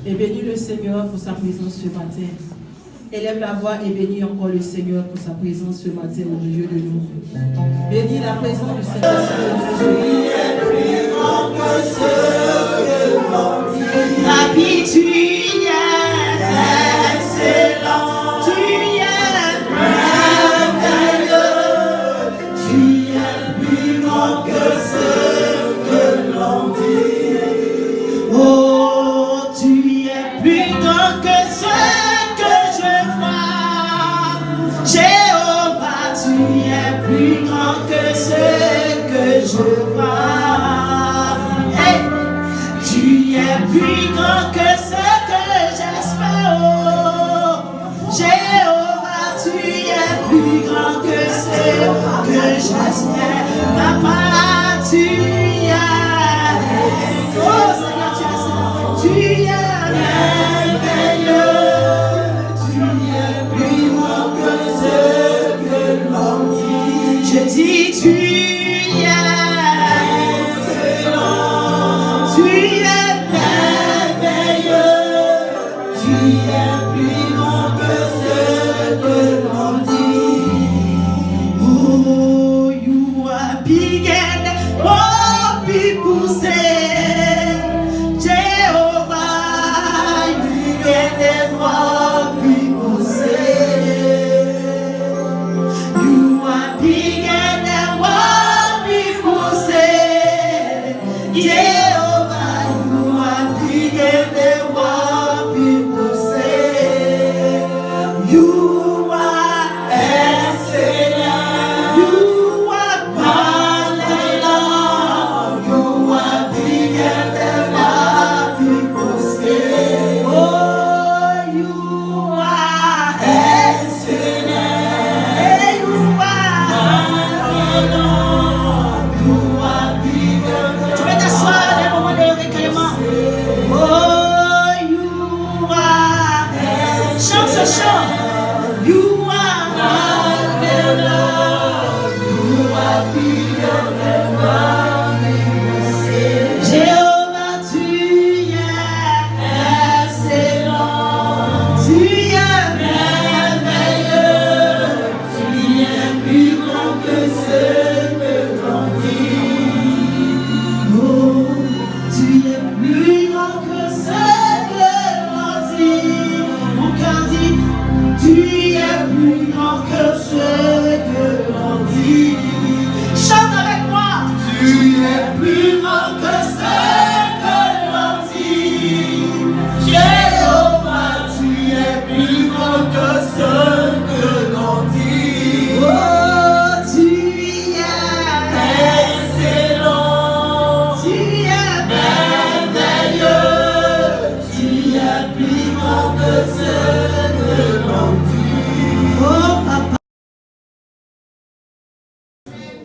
Et bénis le Seigneur pour sa présence ce matin. Élève la voix et bénis encore le Seigneur pour sa présence ce matin au milieu de nous. Bénis la présence du Seigneur. Papy, tu es excellent, tu es merveilleux, tu es plus grand que ce que l'on dit. Oh, tu es plus grand que ce que je vois. Jéhovah, tu es plus grand que ce que je vois. Hey! Tu es plus grand que ce que j'espère. Oh, Jéhovah, tu es plus grand que ce que j'espère. Papa, tu es. Oh Seigneur, tu es merveilleux. Tu es plus grand que ce que l'on dit. Je dis, tu es excellent. Tu es merveilleux, tu es plus grand que ce que l'on dit. Oh, you are big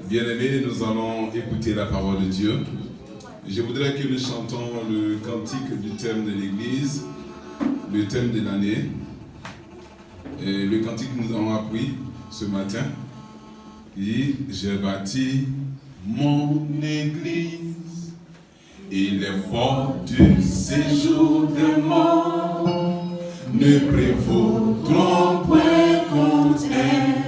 Bien-aimés, nous allons écouter la parole de Dieu. Je voudrais que nous chantons le cantique du thème de l'Église, le thème de l'année. Et le cantique que nous avons appris ce matin, qui j'ai bâti mon Église et les portes du séjour des morts ne prévaudront point contre elle.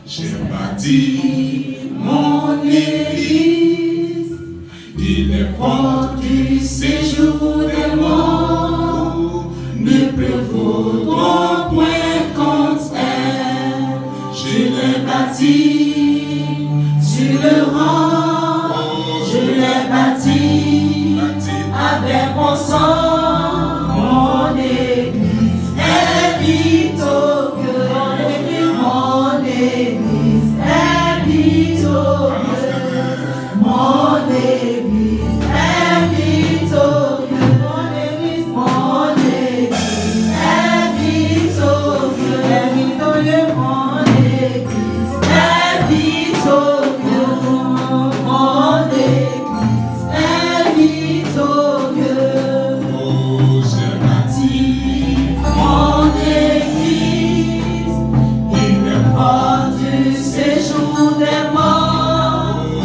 J'ai bâti mon Église et les portes du séjour des morts ne prévaudront point contre elle. Je l'ai bâti sur le rang, je l'ai bâti avec mon sang, mon Église est victorieuse. Mon Église est victorieuse. Mon Église est victorieuse. Mon Église est victorieuse. Mon Église est victorieuse. Mon Église est victorieuse. Oh, j'ai bâti mon Église. Il est mort du séjour des morts.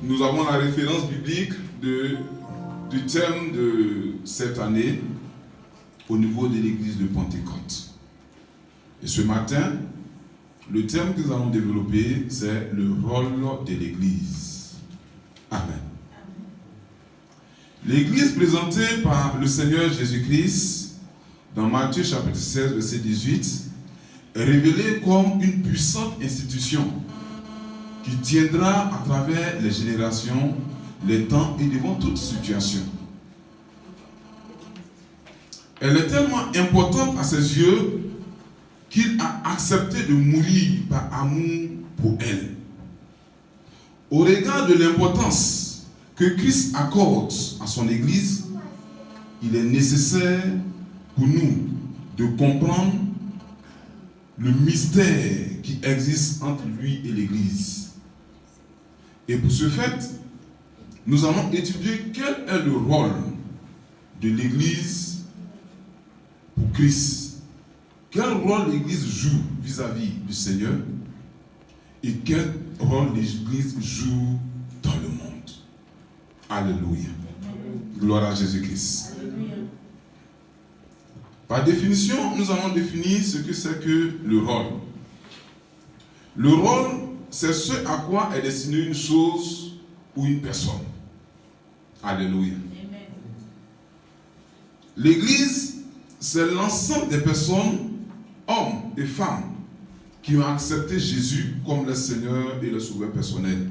Nous avons la référence biblique du thème de cette année au niveau de l'église de Pentecôte. Et ce matin, le thème que nous allons développer, c'est le rôle de l'église. Amen. L'église présentée par le Seigneur Jésus-Christ dans Matthieu chapitre 16, verset 18, est révélée comme une puissante institution qui tiendra à travers les générations, les temps et devant toute situation. Elle est tellement importante à ses yeux qu'il a accepté de mourir par amour pour elle. Au regard de l'importance que Christ accorde à son Église, il est nécessaire pour nous de comprendre le mystère qui existe entre lui et l'Église. Et pour ce fait, nous allons étudier quel est le rôle de l'Église Christ. Quel rôle l'Église joue vis-à-vis du Seigneur et quel rôle l'Église joue dans le monde. Alléluia. Gloire à Jésus-Christ. Par définition, nous allons définir ce que c'est que le rôle. Le rôle, c'est ce à quoi est destinée une chose ou une personne. Alléluia. L'Église, c'est l'ensemble des personnes, hommes et femmes, qui ont accepté Jésus comme le Seigneur et le Sauveur personnel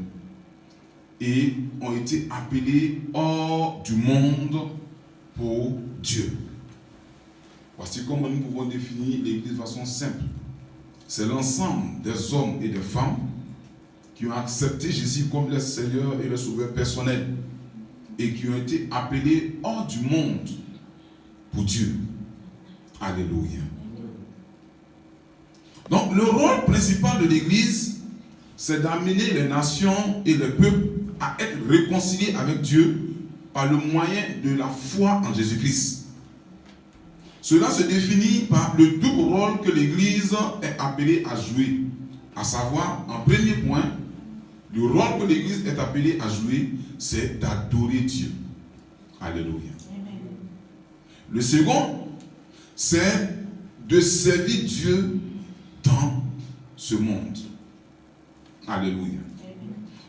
et ont été appelés hors du monde pour Dieu. Voici comment nous pouvons définir l'Église de façon simple. C'est l'ensemble des hommes et des femmes qui ont accepté Jésus comme le Seigneur et le Sauveur personnel et qui ont été appelés hors du monde pour Dieu. Alléluia. Donc le rôle principal de l'Église, c'est d'amener les nations et les peuples à être réconciliés avec Dieu par le moyen de la foi en Jésus-Christ. Cela se définit par le double rôle que l'Église est appelée à jouer. À savoir, en premier point, le rôle que l'Église est appelée à jouer, c'est d'adorer Dieu. Alléluia. Le second, c'est de servir Dieu dans ce monde. Alléluia.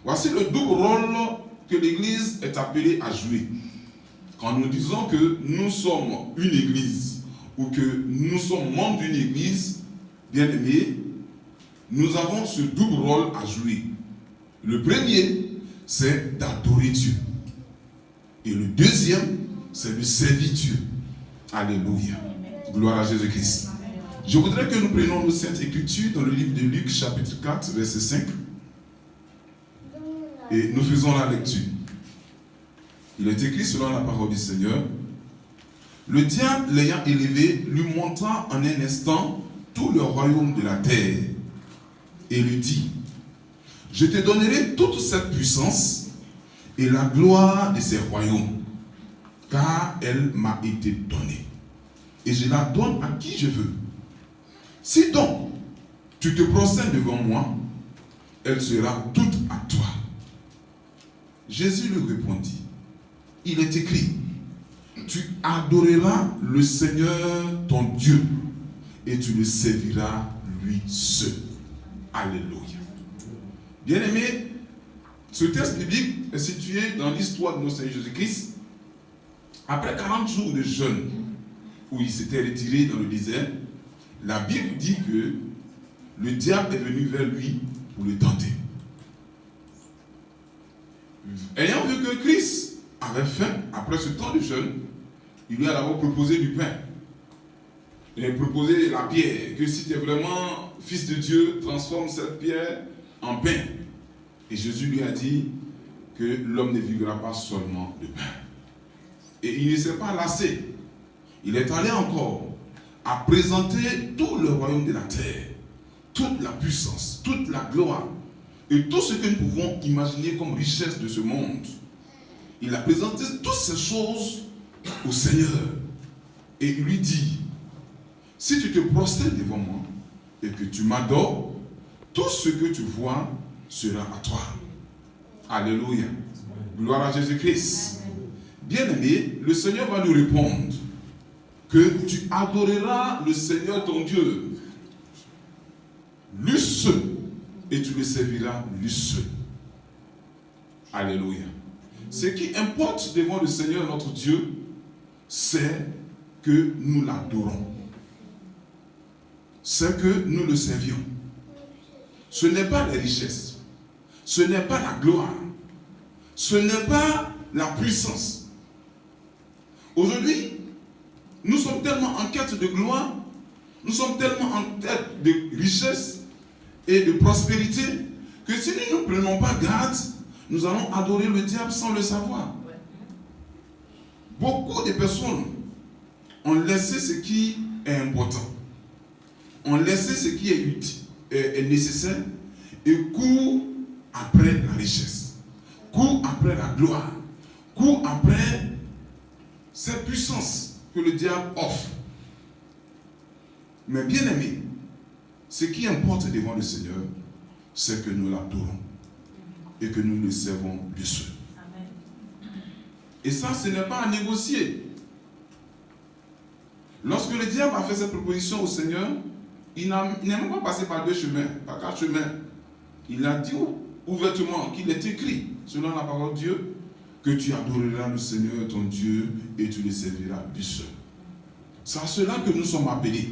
Voici le double rôle que l'Église est appelée à jouer. Quand nous disons que nous sommes une Église ou que nous sommes membres d'une Église, bien aimés, nous avons ce double rôle à jouer. Le premier, c'est d'adorer Dieu. Et le deuxième, c'est de servir Dieu. Alléluia. Gloire à Jésus-Christ. Je voudrais que nous prenions nos saintes écritures dans le livre de Luc, chapitre 4, verset 5. Et nous faisons la lecture. Il est écrit selon la parole du Seigneur. Le diable, l'ayant élevé, lui montra en un instant tout le royaume de la terre et lui dit: je te donnerai toute cette puissance et la gloire de ces royaumes, car elle m'a été donnée. Et je la donne à qui je veux. Si donc tu te prosternes devant moi, elle sera toute à toi. Jésus lui répondit: il est écrit, tu adoreras le Seigneur ton Dieu et tu le serviras lui seul. Alléluia. Bien-aimés, ce texte biblique est situé dans l'histoire de notre Seigneur Jésus-Christ. Après 40 jours de jeûne, où il s'était retiré dans le désert, la Bible dit que le diable est venu vers lui pour le tenter. Ayant vu que Christ avait faim, après ce temps de jeûne, il lui a d'abord proposé du pain. Il a proposé la pierre, que si tu es vraiment fils de Dieu, transforme cette pierre en pain. Et Jésus lui a dit que l'homme ne vivra pas seulement de pain. Et il ne s'est pas lassé. Il est allé encore à présenter tout le royaume de la terre, toute la puissance, toute la gloire et tout ce que nous pouvons imaginer comme richesse de ce monde. Il a présenté toutes ces choses au Seigneur et il lui dit: si tu te prosternes devant moi et que tu m'adores, tout ce que tu vois sera à toi. Alléluia. Gloire à Jésus-Christ. Bien-aimé, le Seigneur va nous répondre que tu adoreras le Seigneur ton Dieu, lui seul, et tu le serviras lui seul. Alléluia. Ce qui importe devant le Seigneur notre Dieu, c'est que nous l'adorons. C'est que nous le servions. Ce n'est pas les richesses. Ce n'est pas la gloire. Ce n'est pas la puissance. Aujourd'hui, nous sommes tellement en quête de gloire, nous sommes tellement en quête de richesse et de prospérité que si nous ne prenons pas garde, nous allons adorer le diable sans le savoir. Beaucoup de personnes ont laissé ce qui est important, ont laissé ce qui est utile, est nécessaire et courent après la richesse, courent après la gloire, courent après cette puissance que le diable offre. Mais bien aimé, ce qui importe devant le Seigneur, c'est que nous l'adorons et que nous le servons lui seul. Et ça, ce n'est pas à négocier. Lorsque le diable a fait cette proposition au Seigneur, il n'est même pas passé par 2 chemins, par 4 chemins. Il a dit ouvertement qu'il est écrit, selon la parole de Dieu, que tu adoreras le Seigneur ton Dieu et tu le serviras lui seul. C'est à cela que nous sommes appelés.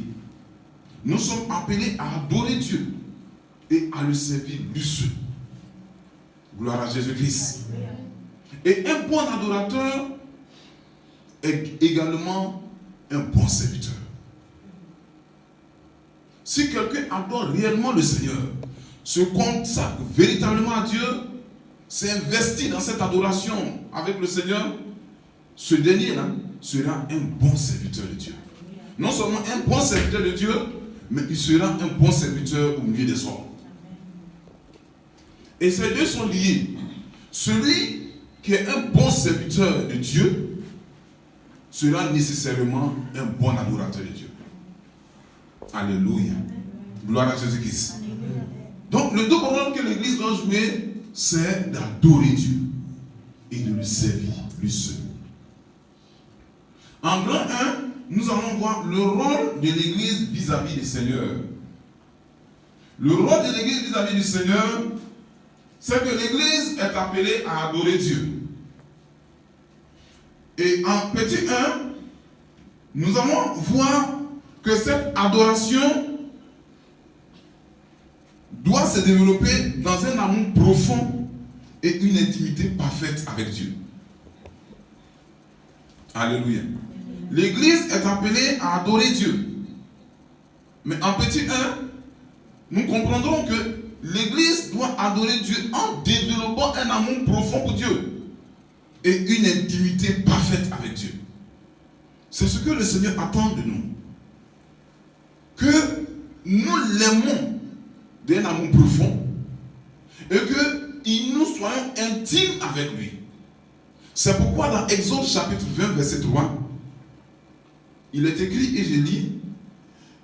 Nous sommes appelés à adorer Dieu et à le servir lui seul. Gloire à Jésus-Christ. Et un bon adorateur est également un bon serviteur. Si quelqu'un adore réellement le Seigneur, se consacre véritablement à Dieu, s'investit dans cette adoration avec le Seigneur, ce dernier-là sera un bon serviteur de Dieu. Non seulement un bon serviteur de Dieu, mais il sera un bon serviteur au milieu des hommes. Et ces deux sont liés. Celui qui est un bon serviteur de Dieu sera nécessairement un bon adorateur de Dieu. Alléluia. Gloire à Jésus-Christ. Donc le double rôle que l'Église doit jouer, c'est d'adorer Dieu et de le servir lui seul. En grand 1, nous allons voir le rôle de l'Église vis-à-vis du Seigneur. Le rôle de l'Église vis-à-vis du Seigneur, c'est que l'Église est appelée à adorer Dieu. Et en petit 1, nous allons voir que cette adoration doit se développer dans un amour profond et une intimité parfaite avec Dieu. Alléluia. L'Église est appelée à adorer Dieu. Mais en petit 1, nous comprendrons que l'Église doit adorer Dieu en développant un amour profond pour Dieu et une intimité parfaite avec Dieu. C'est ce que le Seigneur attend de nous. Que nous l'aimons d'un amour profond et que nous soyons intimes avec lui. C'est pourquoi dans Exode chapitre 20 verset 3, il est écrit et je lis: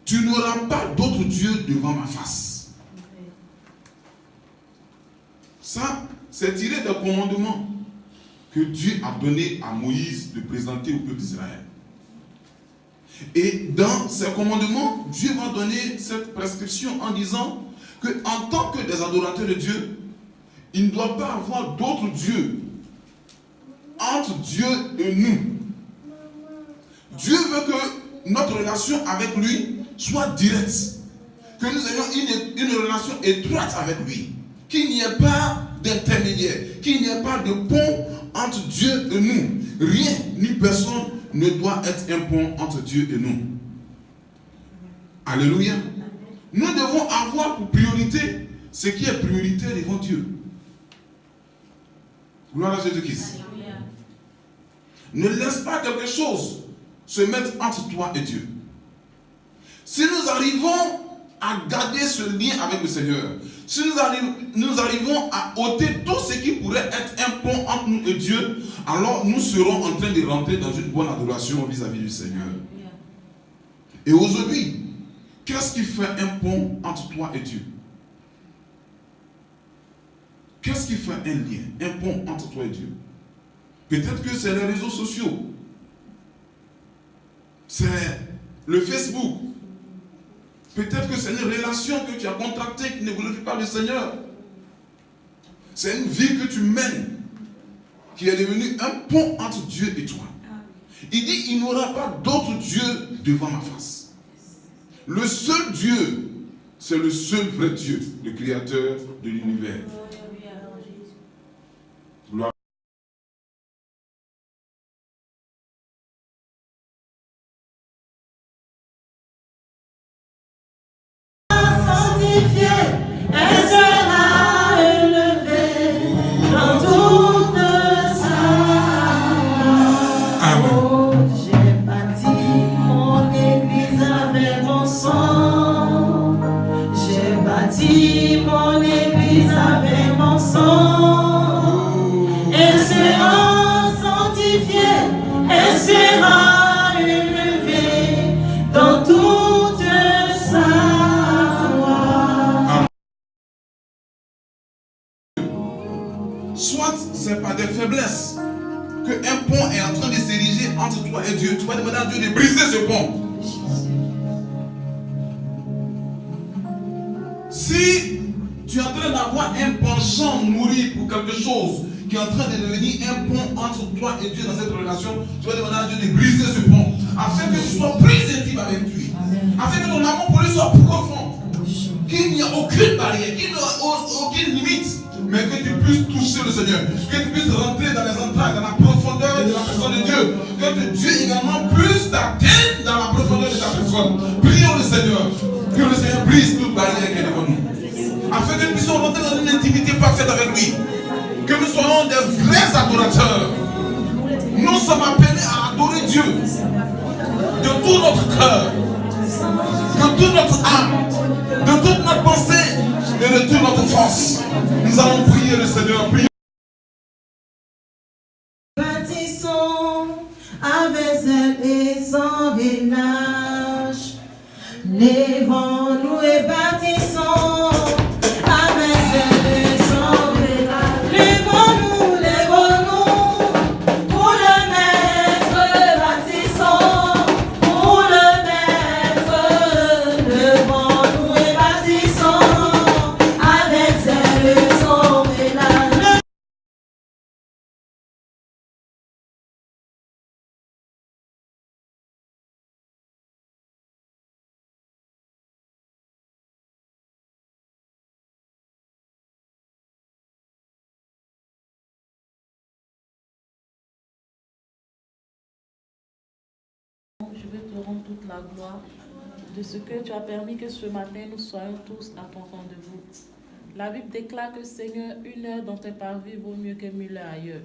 tu n'auras pas d'autre Dieu devant ma face. Ça, c'est tiré d'un commandement que Dieu a donné à Moïse de présenter au peuple d'Israël. Et dans ces commandements, Dieu va donner cette prescription en disant qu'en tant que des adorateurs de Dieu, il ne doit pas avoir d'autre Dieu entre Dieu et nous. Dieu veut que notre relation avec lui soit directe, que nous ayons une relation étroite avec lui, qu'il n'y ait pas d'intermédiaire, qu'il n'y ait pas de pont entre Dieu et nous. Rien ni personne ne doit être un pont entre Dieu et nous. Alléluia. Nous devons avoir pour priorité ce qui est prioritaire devant Dieu. Gloire à Jésus-Christ. Ne laisse pas quelque chose se mettre entre toi et Dieu. Si nous arrivons à garder ce lien avec le Seigneur, si nous arrivons à ôter tout ce qui pourrait être un pont entre nous et Dieu, alors nous serons en train de rentrer dans une bonne adoration vis-à-vis du Seigneur. Et aujourd'hui, qu'est-ce qui fait un pont entre toi et Dieu? Qu'est-ce qui fait un lien, un pont entre toi et Dieu? Peut-être que c'est les réseaux sociaux. C'est le Facebook. Peut-être que c'est une relation que tu as contractée qui ne glorifie pas le Seigneur. C'est une vie que tu mènes qui est devenue un pont entre Dieu et toi. Il dit, il n'y aura pas d'autre Dieu devant ma face. Le seul Dieu, c'est le seul vrai Dieu, le créateur de l'univers. Gloire. Elle sera élevée dans toute sa Amen. Oh, j'ai bâti mon église avec mon sang. J'ai bâti mon église avec Dieu de briser ce pont. Si tu es en train d'avoir un penchant nourri pour quelque chose qui est en train de devenir un pont entre toi et Dieu dans cette relation, tu vas demander à Dieu de briser ce pont afin que tu sois plus intime avec lui, afin que ton amour pour lui soit profond, qu'il n'y ait aucune barrière, qu'il n'y ait aucune limite, mais que tu puisses toucher le Seigneur, que tu puisses rentrer dans les entrailles, dans la profondeur de la personne de Dieu, que Dieu également puisse t'atteindre dans la profondeur de ta personne. Prions le Seigneur, que le Seigneur brise toute barrière qui est devant nous, afin que nous puissions rentrer dans une intimité parfaite avec lui, que nous soyons des vrais adorateurs. Nous sommes appelés à adorer Dieu de tout notre cœur, de toute notre âme, de toute notre pensée et de toute notre force. Nous allons prier le Seigneur. Prions. Bâtissons avec zèle et sans relâche. Lèvons-nous et bâtissons avec zèle et sans relâche. Lèvons-nous, lèvons-nous pour le Maître. Bâtissons pour le Maître. Lèvons-nous et bâtissons avec zèle et sans relâche. Je veux te rendre toute la gloire de ce que tu as permis que ce matin nous soyons tous à ton rendez-vous. La Bible déclare que Seigneur, 1 heure dans tes parvis vaut mieux que 1000 heures ailleurs.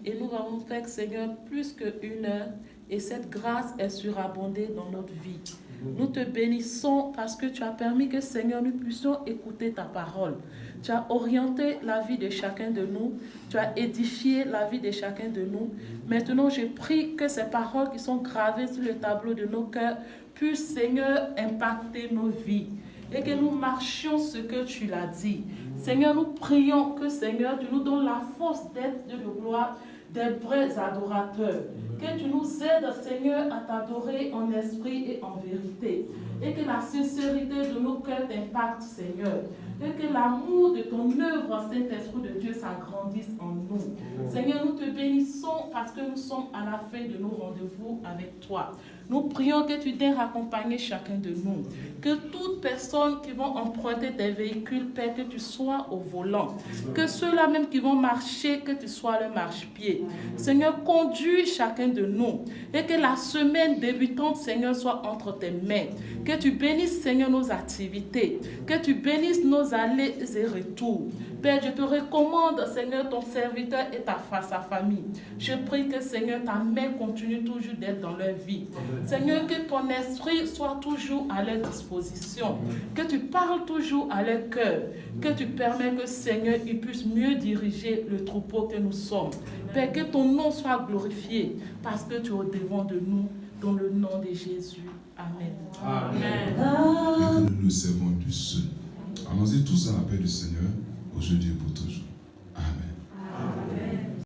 Et nous avons fait, Seigneur, plus que 1 heure et cette grâce est surabondée dans notre vie. Nous te bénissons parce que tu as permis que, Seigneur, nous puissions écouter ta parole. Tu as orienté la vie de chacun de nous. Tu as édifié la vie de chacun de nous. Maintenant, je prie que ces paroles qui sont gravées sur le tableau de nos cœurs puissent, Seigneur, impacter nos vies et que nous marchions ce que tu l'as dit. Seigneur, nous prions que, Seigneur, tu nous donnes la force d'être de gloire, des vrais adorateurs. Que tu nous aides, Seigneur, à t'adorer en esprit et en vérité. Et que la sincérité de nos cœurs t'impacte, Seigneur. Et que l'amour de ton œuvre, Saint-Esprit de Dieu, s'agrandisse en nous. Seigneur, nous te bénissons parce que nous sommes à la fin de nos rendez-vous avec toi. Nous prions que tu daignes accompagner chacun de nous. Que toute personne qui vont emprunter tes véhicules, Père, que tu sois au volant. Que ceux-là même qui vont marcher, que tu sois le marche-pied. Seigneur, conduis chacun de nous. Et que la semaine débutante, Seigneur, soit entre tes mains. Que tu bénisses, Seigneur, nos activités. Que tu bénisses nos allées et retours. Père, je te recommande, Seigneur, ton serviteur et sa famille. Je prie que, Seigneur, ta main continue toujours d'être dans leur vie. Seigneur, que ton esprit soit toujours à leur disposition. Que tu parles toujours à leur cœur. Que tu permets que, Seigneur, ils puissent mieux diriger le troupeau que nous sommes. Père, que ton nom soit glorifié parce que tu es au devant de nous, dans le nom de Jésus. Amen. Amen. Et que nous nous servons du seul. Allons-y tous dans la paix du Seigneur, aujourd'hui et pour toujours. Amen.